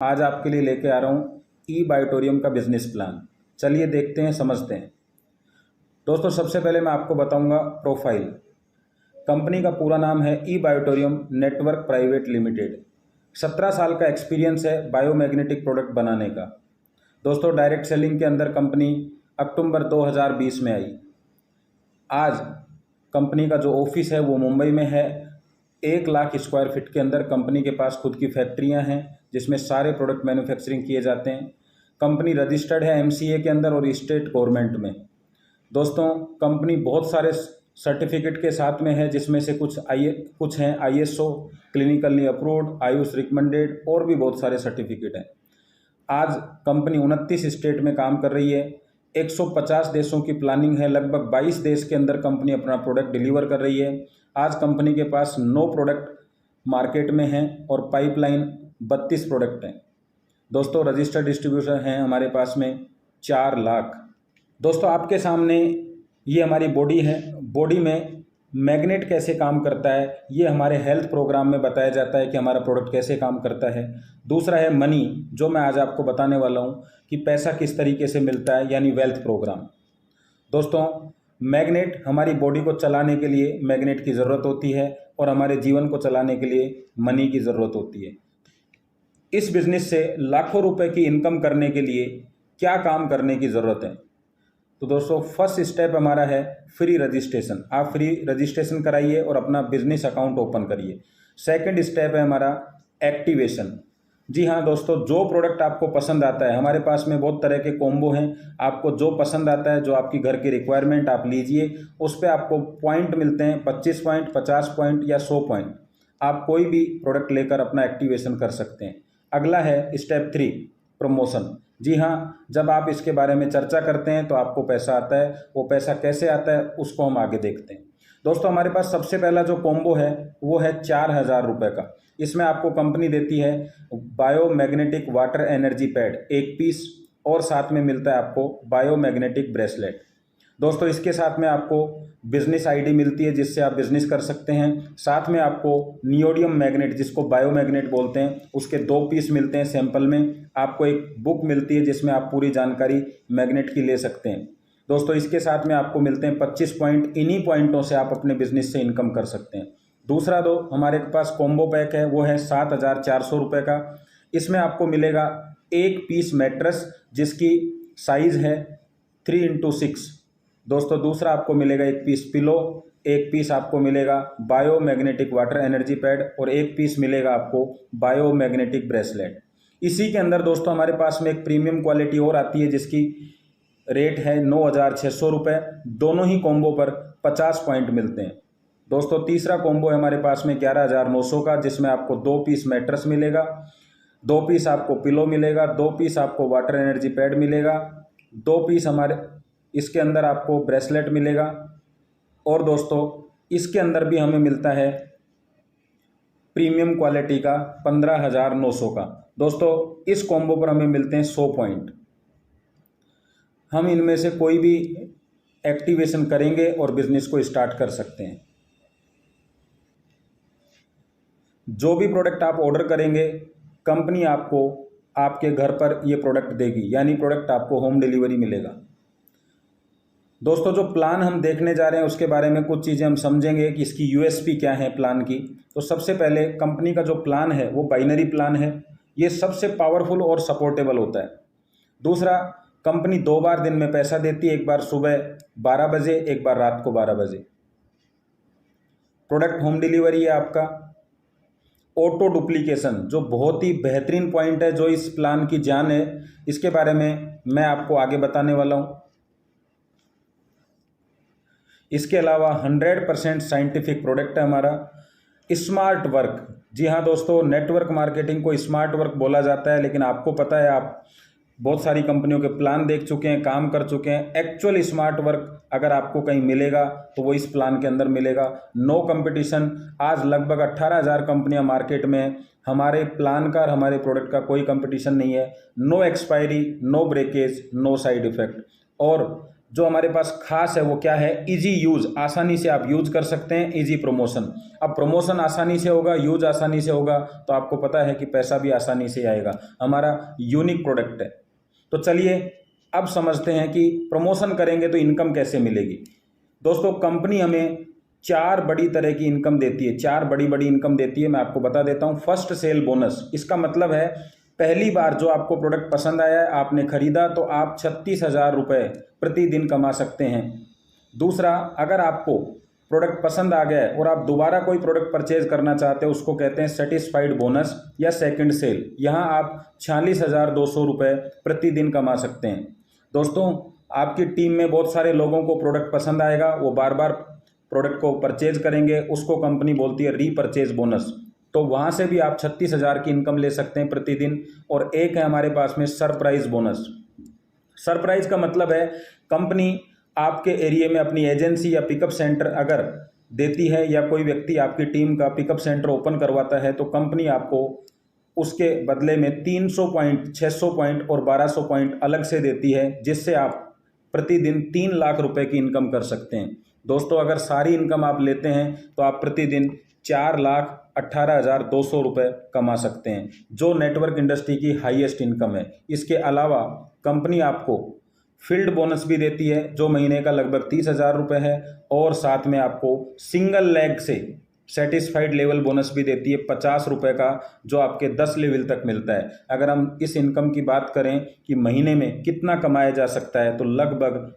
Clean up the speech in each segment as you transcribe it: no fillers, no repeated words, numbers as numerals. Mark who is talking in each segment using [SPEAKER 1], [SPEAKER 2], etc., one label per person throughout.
[SPEAKER 1] आज आपके लिए लेके आ रहा हूँ ई बायोटोरियम का बिजनेस प्लान। चलिए देखते हैं, समझते हैं। दोस्तों, सबसे पहले मैं आपको बताऊंगा प्रोफाइल। कंपनी का पूरा नाम है ई बायोटोरियम नेटवर्क प्राइवेट लिमिटेड। 17 साल का एक्सपीरियंस है बायोमैग्नेटिक प्रोडक्ट बनाने का। दोस्तों, डायरेक्ट सेलिंग के अंदर कंपनी अक्टूबर 2020 में आई। आज कंपनी का जो ऑफिस है वो मुंबई में है। 1 लाख स्क्वायर फीट के अंदर कंपनी के पास खुद की फैक्ट्रियां हैं जिसमें सारे प्रोडक्ट मैन्युफैक्चरिंग किए जाते हैं। कंपनी रजिस्टर्ड है एमसीए के अंदर और स्टेट गवर्नमेंट में। दोस्तों, कंपनी बहुत सारे सर्टिफिकेट के साथ में है जिसमें से कुछ हैं ISO, clinically approved, Ayush recommended और भी बहुत सारे सर्टिफिकेट हैं। आज कंपनी 29 स्टेट में काम कर रही है। 150 देशों की प्लानिंग है। लगभग 22 देश के अंदर कंपनी अपना प्रोडक्ट डिलीवर कर रही है। आज कंपनी के पास 9 प्रोडक्ट मार्केट में हैं और पाइपलाइन 32 प्रोडक्ट हैं। दोस्तों, रजिस्टर्ड डिस्ट्रीब्यूटर हैं हमारे पास में 4 लाख। दोस्तों, आपके सामने ये हमारी बॉडी है। बॉडी में मैग्नेट कैसे काम करता है ये हमारे हेल्थ प्रोग्राम में बताया जाता है कि हमारा प्रोडक्ट कैसे काम करता है। दूसरा है मनी, जो मैं आज आपको बताने वाला हूँ कि पैसा किस तरीके से मिलता है, यानी वेल्थ प्रोग्राम। दोस्तों, मैग्नेट हमारी बॉडी को चलाने के लिए मैग्नेट की ज़रूरत होती है और हमारे जीवन को चलाने के लिए मनी की ज़रूरत होती है। इस बिज़नेस से लाखों रुपए की इनकम करने के लिए क्या काम करने की ज़रूरत है? तो दोस्तों, फर्स्ट स्टेप हमारा है फ्री रजिस्ट्रेशन। आप फ्री रजिस्ट्रेशन कराइए और अपना बिजनेस अकाउंट ओपन करिए। सेकंड स्टेप है हमारा एक्टिवेशन। जी हाँ दोस्तों, जो प्रोडक्ट आपको पसंद आता है, हमारे पास में बहुत तरह के कॉम्बो हैं। आपको जो पसंद आता है, जो आपकी घर की रिक्वायरमेंट, आप लीजिए। उस पर आपको पॉइंट मिलते हैं, 25 पॉइंट, 50 पॉइंट या 100 पॉइंट। आप कोई भी प्रोडक्ट लेकर अपना एक्टिवेशन कर सकते हैं। अगला है स्टेप 3, प्रमोशन। जी हाँ, जब आप इसके बारे में चर्चा करते हैं तो आपको पैसा आता है। वो पैसा कैसे आता है उसको हम आगे देखते हैं। दोस्तों, हमारे पास सबसे पहला जो कॉम्बो है वो है 4000 रुपये का। इसमें आपको कंपनी देती है biomagnetic water energy pad 1 piece और साथ में मिलता है आपको बायोमैग्नेटिक ब्रेसलेट। दोस्तों, इसके साथ में आपको बिजनेस आईडी मिलती है जिससे आप बिजनेस कर सकते हैं। साथ में आपको नियोडियम मैग्नेट, जिसको बायोमैग्नेट बोलते हैं, उसके 2 पीस मिलते हैं सैंपल में। आपको एक बुक मिलती है जिसमें आप पूरी जानकारी मैग्नेट की ले सकते हैं। दोस्तों, इसके साथ में आपको मिलते हैं 25 पॉइंट। इन्हीं पॉइंटों से आप अपने बिजनेस से इनकम कर सकते हैं। दूसरा हमारे पास कॉम्बो पैक है, वो है 7400 रुपये का। इसमें आपको मिलेगा 1 पीस मैट्रेस जिसकी साइज़ है 3x6। दोस्तों, दूसरा आपको मिलेगा 1 पीस पिलो, 1 पीस आपको मिलेगा बायोमैग्नेटिक वाटर एनर्जी पैड और 1 पीस मिलेगा आपको बायोमैग्नेटिक ब्रेसलेट। इसी के अंदर दोस्तों हमारे पास में एक प्रीमियम क्वालिटी और आती है जिसकी रेट है 9600 रुपये। दोनों ही कॉम्बो पर 50 पॉइंट मिलते हैं। दोस्तों, तीसरा कॉम्बो है हमारे पास में 11900 का, जिसमें आपको 2 पीस मैट्रेस मिलेगा, 2 पीस आपको पिलो मिलेगा, 2 पीस आपको वाटर एनर्जी पैड मिलेगा, 2 पीस इसके अंदर आपको ब्रेसलेट मिलेगा। और दोस्तों, इसके अंदर भी हमें मिलता है प्रीमियम क्वालिटी का 15900 का। दोस्तों, इस कॉम्बो पर हमें मिलते हैं 100 पॉइंट। हम इनमें से कोई भी एक्टिवेशन करेंगे और बिजनेस को स्टार्ट कर सकते हैं। जो भी प्रोडक्ट आप ऑर्डर करेंगे, कंपनी आपको आपके घर पर ये प्रोडक्ट देगी, यानी प्रोडक्ट आपको होम डिलीवरी मिलेगा। दोस्तों, जो प्लान हम देखने जा रहे हैं उसके बारे में कुछ चीज़ें हम समझेंगे कि इसकी यूएसपी क्या है प्लान की। तो सबसे पहले, कंपनी का जो प्लान है वो बाइनरी प्लान है। ये सबसे पावरफुल और सपोर्टेबल होता है। दूसरा, कंपनी 2 बार दिन में पैसा देती है, एक बार सुबह 12 बजे, एक बार रात को 12 बजे। प्रोडक्ट होम डिलीवरी है आपका। ऑटो डुप्लीकेशन, जो बहुत ही बेहतरीन पॉइंट है, जो इस प्लान की जान है, इसके बारे में मैं आपको आगे बताने वाला हूँ। इसके अलावा 100% साइंटिफिक प्रोडक्ट है हमारा। स्मार्ट वर्क, जी हाँ दोस्तों, नेटवर्क मार्केटिंग को स्मार्ट वर्क बोला जाता है, लेकिन आपको पता है, आप बहुत सारी कंपनियों के प्लान देख चुके हैं, काम कर चुके हैं। एक्चुअल स्मार्ट वर्क अगर आपको कहीं मिलेगा तो वो इस प्लान के अंदर मिलेगा। No competition. आज लगभग 18000 कंपनियां मार्केट में हैं। हमारे प्लान का और हमारे प्रोडक्ट का कोई कंपटीशन नहीं है। No expiry, no breakage, no side effect. और जो हमारे पास खास है वो क्या है, इजी यूज, आसानी से आप यूज कर सकते हैं, इजी प्रमोशन। अब प्रमोशन आसानी से होगा, यूज आसानी से होगा, तो आपको पता है कि पैसा भी आसानी से आएगा। हमारा यूनिक प्रोडक्ट है। तो चलिए अब समझते हैं कि प्रमोशन करेंगे तो इनकम कैसे मिलेगी। दोस्तों कंपनी हमें 4 बड़ी तरह की इनकम देती है, 4 बड़ी बड़ी इनकम देती है। मैं आपको बता देता हूँ। फर्स्ट सेल बोनस, इसका मतलब है पहली बार जो आपको प्रोडक्ट पसंद आया है, आपने खरीदा, तो आप 36,000 रुपये प्रतिदिन कमा सकते हैं। दूसरा, अगर आपको प्रोडक्ट पसंद आ गया है और आप दोबारा कोई प्रोडक्ट परचेज करना चाहते हैं, उसको कहते हैं सेटिस्फाइड बोनस या सेकंड सेल। यहाँ आप 46,200 रुपये प्रतिदिन कमा सकते हैं। दोस्तों आपकी टीम में बहुत सारे लोगों को प्रोडक्ट पसंद आएगा, वो बार बार प्रोडक्ट को परचेज करेंगे, उसको कंपनी बोलती है रीपरचेज बोनस। तो वहाँ से भी आप 36,000 की इनकम ले सकते हैं प्रतिदिन। और एक है हमारे पास में सरप्राइज बोनस। सरप्राइज का मतलब है कंपनी आपके एरिया में अपनी एजेंसी या पिकअप सेंटर अगर देती है, या कोई व्यक्ति आपकी टीम का पिकअप सेंटर ओपन करवाता है, तो कंपनी आपको उसके बदले में 300 पॉइंट, 600 पॉइंट और 1200 पॉइंट अलग से देती है, जिससे आप प्रतिदिन 3 लाख रुपए की इनकम कर सकते हैं। दोस्तों अगर सारी इनकम आप लेते हैं तो आप प्रतिदिन 4,18,200 रुपये कमा सकते हैं, जो नेटवर्क इंडस्ट्री की हाईएस्ट इनकम है। इसके अलावा कंपनी आपको फील्ड बोनस भी देती है, जो महीने का लगभग 30,000 रुपये है, और साथ में आपको सिंगल लेग से सेटिस्फाइड लेवल बोनस भी देती है 50 रुपये का, जो आपके 10 लेवल तक मिलता है। अगर हम इस इनकम की बात करें कि महीने में कितना कमाया जा सकता है, तो लगभग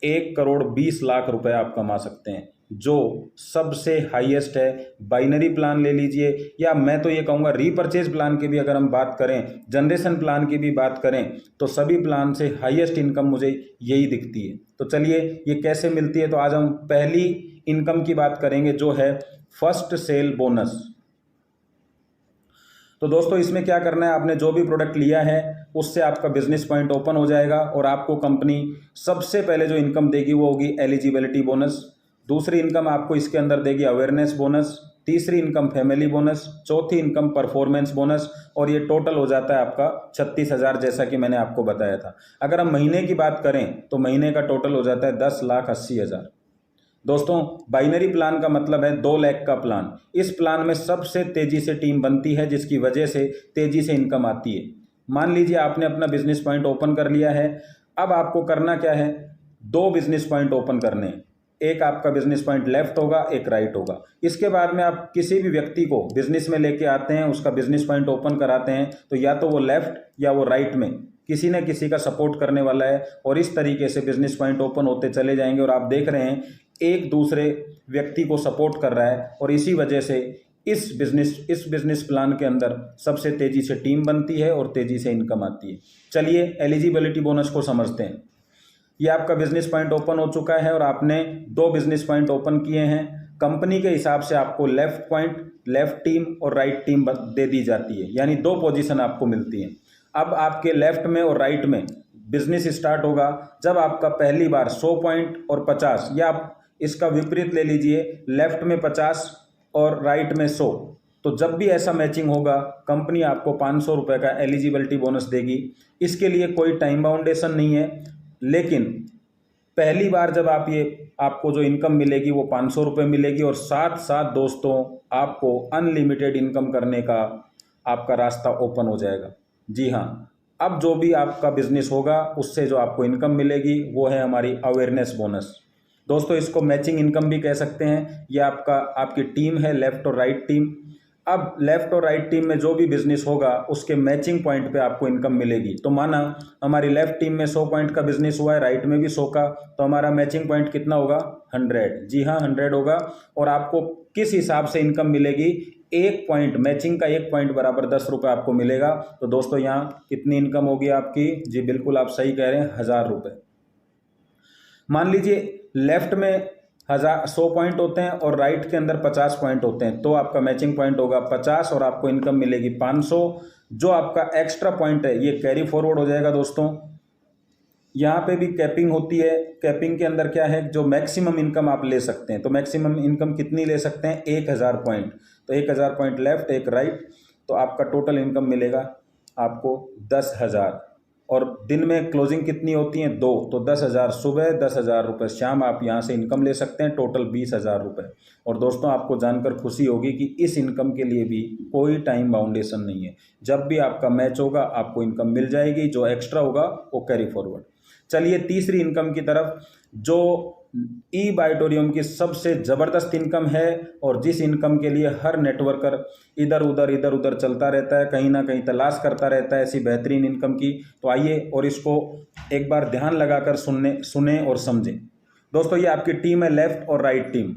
[SPEAKER 1] 1,20,00,000 रुपये आप कमा सकते हैं, जो सबसे हाईएस्ट है। बाइनरी प्लान ले लीजिए, या मैं तो ये कहूँगा रीपरचेज प्लान की भी अगर हम बात करें, जनरेशन प्लान की भी बात करें, तो सभी प्लान से हाईएस्ट इनकम मुझे यही दिखती है। तो चलिए ये कैसे मिलती है, तो आज हम पहली इनकम की बात करेंगे, जो है फर्स्ट सेल बोनस। तो दोस्तों इसमें क्या करना है, आपने जो भी प्रोडक्ट लिया है उससे आपका बिजनेस पॉइंट ओपन हो जाएगा, और आपको कंपनी सबसे पहले जो इनकम देगी वो होगी एलिजिबिलिटी बोनस। दूसरी इनकम आपको इसके अंदर देगी अवेयरनेस बोनस। तीसरी इनकम फैमिली बोनस। चौथी इनकम परफॉर्मेंस बोनस। और ये टोटल हो जाता है आपका 36,000, जैसा कि मैंने आपको बताया था। अगर हम महीने की बात करें तो महीने का टोटल हो जाता है 10,80,000। दोस्तों बाइनरी प्लान का मतलब है 2 लाख का प्लान। इस प्लान में सबसे तेजी से टीम बनती है, जिसकी वजह से तेजी से इनकम आती है। मान लीजिए आपने अपना बिजनेस पॉइंट ओपन कर लिया है। अब आपको करना क्या है, 2 बिजनेस पॉइंट ओपन करने हैं। एक आपका बिजनेस पॉइंट लेफ्ट होगा, एक राइट होगा। इसके बाद में आप किसी भी व्यक्ति को बिजनेस में लेके आते हैं, उसका बिजनेस पॉइंट ओपन कराते हैं, तो या तो वो लेफ्ट या वो राइट में किसी न किसी का सपोर्ट करने वाला है, और इस तरीके से बिजनेस पॉइंट ओपन होते चले जाएंगे। और आप देख रहे हैं एक दूसरे व्यक्ति को सपोर्ट कर रहा है, और इसी वजह से इस बिजनेस प्लान के अंदर सबसे तेजी से टीम बनती है और तेजी से इनकम आती है। चलिए एलिजिबिलिटी बोनस को समझते हैं। ये आपका बिजनेस पॉइंट ओपन हो चुका है और आपने 2 बिजनेस पॉइंट ओपन किए हैं। कंपनी के हिसाब से आपको लेफ्ट पॉइंट, लेफ्ट टीम और राइट टीम दे दी जाती है, यानी 2 पोजीशन आपको मिलती हैं। अब आपके लेफ्ट में और राइट में बिजनेस स्टार्ट होगा जब आपका पहली बार 100 पॉइंट और 50, या आप इसका विपरीत ले लीजिए, लेफ्ट में 50 और राइट में 100। तो जब भी ऐसा मैचिंग होगा, कंपनी आपको 500 रुपये का एलिजिबिलिटी बोनस देगी। इसके लिए कोई टाइम बाउंडेशन नहीं है, लेकिन पहली बार जब आपको जो इनकम मिलेगी वो 500 रुपये मिलेगी, और साथ साथ दोस्तों आपको अनलिमिटेड इनकम करने का आपका रास्ता ओपन हो जाएगा। जी हाँ, अब जो भी आपका बिजनेस होगा उससे जो आपको इनकम मिलेगी वो है हमारी अवेयरनेस बोनस। दोस्तों इसको मैचिंग इनकम भी कह सकते हैं। ये आपकी टीम है, लेफ्ट और राइट टीम। अब लेफ्ट और राइट टीम में जो भी बिजनेस होगा उसके मैचिंग पॉइंट पे आपको इनकम मिलेगी। तो माना हमारी लेफ्ट टीम में 100 पॉइंट का बिजनेस हुआ है, राइट में भी 100 का, तो हमारा मैचिंग पॉइंट कितना होगा, 100। जी हाँ 100 होगा। और आपको किस हिसाब से इनकम मिलेगी, 1 पॉइंट, मैचिंग का 1 पॉइंट बराबर 10 रुपये आपको मिलेगा। तो दोस्तों यहाँ कितनी इनकम होगी आपकी, जी बिल्कुल आप सही कह रहे हैं, 1000 रुपये। मान लीजिए लेफ्ट में 100 पॉइंट होते हैं और राइट के अंदर 50 पॉइंट होते हैं, तो आपका मैचिंग पॉइंट होगा 50 और आपको इनकम मिलेगी 500। जो आपका एक्स्ट्रा पॉइंट है ये कैरी फॉरवर्ड हो जाएगा। दोस्तों यहाँ पे भी कैपिंग होती है। कैपिंग के अंदर क्या है, जो मैक्सिमम इनकम आप ले सकते हैं, तो मैक्सिमम इनकम कितनी ले सकते हैं, 1000 पॉइंट। तो 1000 पॉइंट लेफ्ट, एक राइट, तो आपका टोटल इनकम मिलेगा आपको 10,000। और दिन में क्लोजिंग कितनी होती है 2, तो 10,000 सुबह 10,000 रुपये शाम आप यहाँ से इनकम ले सकते हैं, टोटल 20,000 रुपये। और दोस्तों आपको जानकर खुशी होगी कि इस इनकम के लिए भी कोई टाइम बाउंडेशन नहीं है, जब भी आपका मैच होगा आपको इनकम मिल जाएगी, जो एक्स्ट्रा होगा वो कैरी फॉरवर्ड। चलिए तीसरी इनकम की तरफ, जो ई बायोटोरियम की सबसे ज़बरदस्त इनकम है और जिस इनकम के लिए हर नेटवर्कर इधर उधर चलता रहता है, कहीं ना कहीं तलाश करता रहता है ऐसी बेहतरीन इनकम की। तो आइए और इसको एक बार ध्यान लगाकर सुने और समझें। दोस्तों ये आपकी टीम है, लेफ्ट और राइट टीम।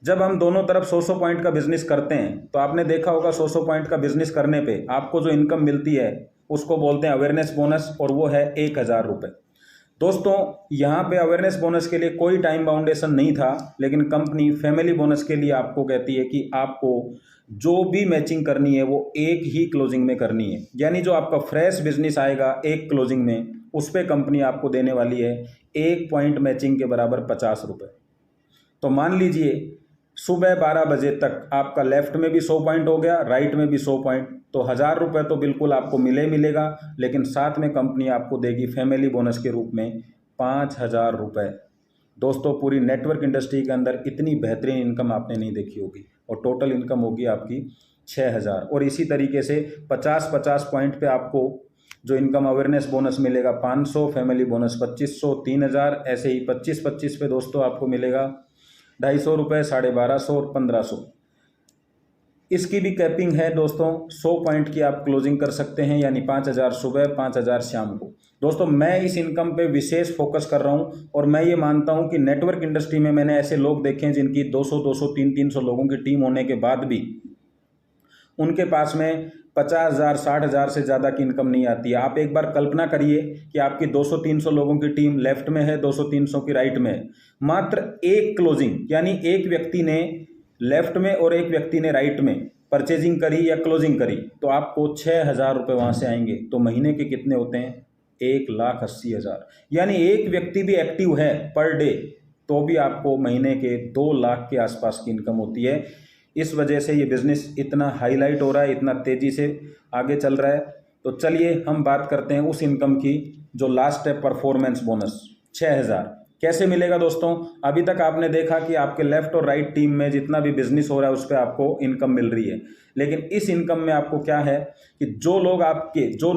[SPEAKER 1] जब हम दोनों तरफ 100 पॉइंट का बिजनेस करते हैं तो आपने देखा होगा 100 पॉइंट का बिजनेस करने पे आपको जो इनकम मिलती है उसको बोलते हैं अवेयरनेस बोनस, और वो है 1,000 रुपये। दोस्तों यहाँ पे अवेयरनेस बोनस के लिए कोई टाइम बाउंडेशन नहीं था, लेकिन कंपनी फैमिली बोनस के लिए आपको कहती है कि आपको जो भी मैचिंग करनी है वो एक ही क्लोजिंग में करनी है। यानी जो आपका फ्रेश बिजनेस आएगा एक क्लोजिंग में, उस पर कंपनी आपको देने वाली है 1 पॉइंट मैचिंग के बराबर 50 रुपये। तो मान लीजिए सुबह 12 बजे तक आपका लेफ्ट में भी 100 पॉइंट हो गया, राइट में भी 100 पॉइंट, तो 1,000 रुपये तो बिल्कुल आपको मिलेगा, लेकिन साथ में कंपनी आपको देगी फैमिली बोनस के रूप में 5,000 रुपये। दोस्तों पूरी नेटवर्क इंडस्ट्री के अंदर इतनी बेहतरीन इनकम आपने नहीं देखी होगी, और टोटल इनकम होगी आपकी 6,000। और इसी तरीके से 50-50 पॉइंट पे आपको जो इनकम अवेयरनेस बोनस मिलेगा 500, फैमिली बोनस 2,500, 3,000, ऐसे ही 25-25 पे दोस्तों आपको मिलेगा 250 रुपये, 1,250 और 1,500। इसकी भी कैपिंग है दोस्तों, 100 पॉइंट की आप क्लोजिंग कर सकते हैं, यानी 5,000 सुबह 5,000 शाम को। दोस्तों मैं इस इनकम पे विशेष फोकस कर रहा हूं, और मैं ये मानता हूं कि नेटवर्क इंडस्ट्री में मैंने ऐसे लोग देखे हैं जिनकी 200, 300 लोगों की टीम होने के बाद भी उनके पास में 50,000, 60,000 से ज़्यादा की इनकम नहीं आती है। आप एक बार कल्पना करिए कि आपकी 200-300 लोगों की टीम लेफ्ट में है, 200-300 की राइट में है, मात्र एक क्लोजिंग, यानी एक व्यक्ति ने लेफ्ट में और एक व्यक्ति ने राइट में परचेजिंग करी या क्लोजिंग करी, तो आपको 6,000 रुपये वहाँ से आएंगे। तो महीने के कितने होते हैं? 1,80,000। यानी एक व्यक्ति भी एक्टिव है पर डे तो भी आपको महीने के 2 लाख के आसपास की इनकम होती है। इस वजह से ये बिज़नेस इतना हाईलाइट हो रहा है, इतना तेज़ी से आगे चल रहा है। तो चलिए हम बात करते हैं उस इनकम की जो लास्ट है, परफॉर्मेंस बोनस 6,000 कैसे मिलेगा। दोस्तों अभी तक आपने देखा कि आपके लेफ्ट और राइट टीम में जितना भी बिजनेस हो रहा है उस पर आपको इनकम मिल रही है, लेकिन इस इनकम में आपको क्या है कि जो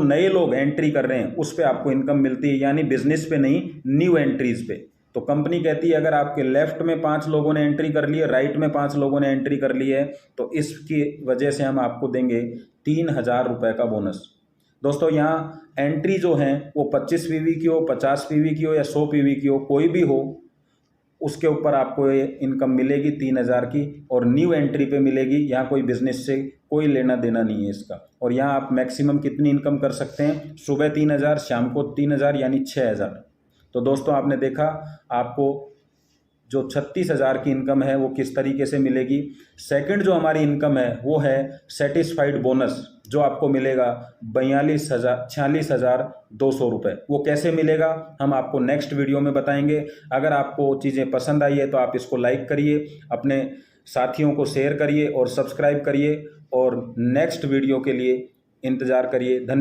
[SPEAKER 1] नए लोग एंट्री कर रहे हैं उस पर आपको इनकम मिलती है, यानी बिजनेस पे नहीं, न्यू एंट्रीज पे। तो कंपनी कहती है अगर आपके लेफ्ट में 5 लोगों ने एंट्री कर ली है, राइट में 5 लोगों ने एंट्री कर ली है, तो इसकी वजह से हम आपको देंगे 3,000 रुपये का बोनस। दोस्तों यहाँ एंट्री जो है वो 25 पीवी की हो, 50 पीवी की हो या 100 पीवी की हो, कोई भी हो, उसके ऊपर आपको ये इनकम मिलेगी 3,000 की, और न्यू एंट्री पे मिलेगी। यहाँ कोई बिजनेस से कोई लेना देना नहीं है इसका। और यहाँ आप मैक्सिमम कितनी इनकम कर सकते हैं? सुबह 3,000, शाम को 3,000, यानी 6,000। तो दोस्तों आपने देखा आपको जो 36,000 की इनकम है वो किस तरीके से मिलेगी। सेकंड जो हमारी इनकम है वो है सेटिस्फाइड बोनस, जो आपको मिलेगा 46,200 रुपये। वो कैसे मिलेगा हम आपको नेक्स्ट वीडियो में बताएंगे। अगर आपको चीज़ें पसंद आई है तो आप इसको लाइक करिए, अपने साथियों को शेयर करिए और सब्सक्राइब करिए, और नेक्स्ट वीडियो के लिए इंतज़ार करिए। धन्यवाद।